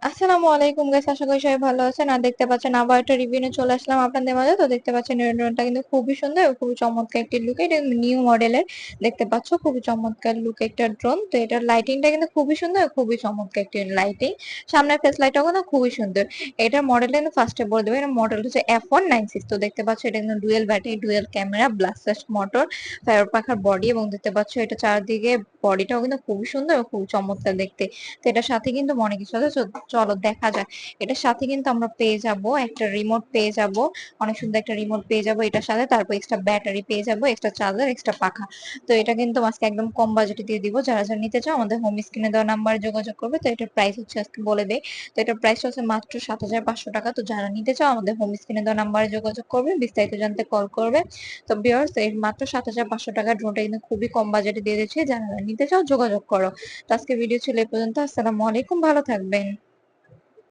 আসসালামু আলাইকুম গাইস, আশা করি সবাই ভালো আছেন। আর দেখতে পাচ্ছেন আবার একটা রিভিউ নিয়ে চলে আসলাম আপনাদের মাঝে। তো দেখতে পাচ্ছেন এই ড্রোনটা কিন্তু খুবই সুন্দর এবং খুবই চমৎকার একটি লুক। এটা নিউ মডেলের, দেখতে পাচ্ছ খুবই চমৎকার লুক একটা ড্রোন। তো এটার লাইটিংটা কিন্তু খুবই সুন্দর, খুবই চমৎকার একটি লাইটিং। সামনের ফেস লাইটটাও কিন্তু খুবই সুন্দর। এটার মডেল কিন্তু ফার্স্টে বলে দেবো, এর মডেল হচ্ছে F196। তো দেখতে পাচ্ছ এটা কিন্তু dual battery, dual camera, blaster motor, ফেরো পাখার বডি, এবং দেখতে পাচ্ছ এটা চারদিকে বডিটাও কিন্তু খুবই সুন্দর এবং খুবই চমৎকার দেখতে। তো এটার সাথে কিন্তু অনেক কিছু আছে, চলো দেখা যাক। এটার সাথে কিন্তু আমরা পেয়ে যাব একটা রিমোট, পেয়ে যাব অনেক সুন্দর একটা রিমোট পেয়ে যাব এটার সাথে। তারপর এক্সট্রা ব্যাটারি পেয়ে যাব, এক্সট্রা চার্জার, এক্সট্রা পাখা। তো এটা কিন্তু আজকে একদম কম বাজেটে দিয়ে দিব। যারা যারা নিতে চাও আমাদের হোম স্ক্রিনে দেওয়া নাম্বারে যোগাযোগ করবে। তো এটার প্রাইস হচ্ছে, আজকে বলে দেই, তো এটার প্রাইস হচ্ছে মাত্র 7,500 টাকা। তো যারা নিতে চাও আমাদের হোম স্ক্রিনে দেওয়া নাম্বারে যোগাযোগ করবে, বিস্তারিত জানতে কল করবে। তো ভিউয়ার্স, এই মাত্র 7,500 টাকা ড্রোনটা কিন্তু খুবই কম বাজেটে দিয়ে দিচ্ছি। যারা নিতে চাও যোগাযোগ করো। তো আজকে ভিডিও ছিল এই পর্যন্ত। আসসালামু আলাইকুম, ভালো থাকবেন।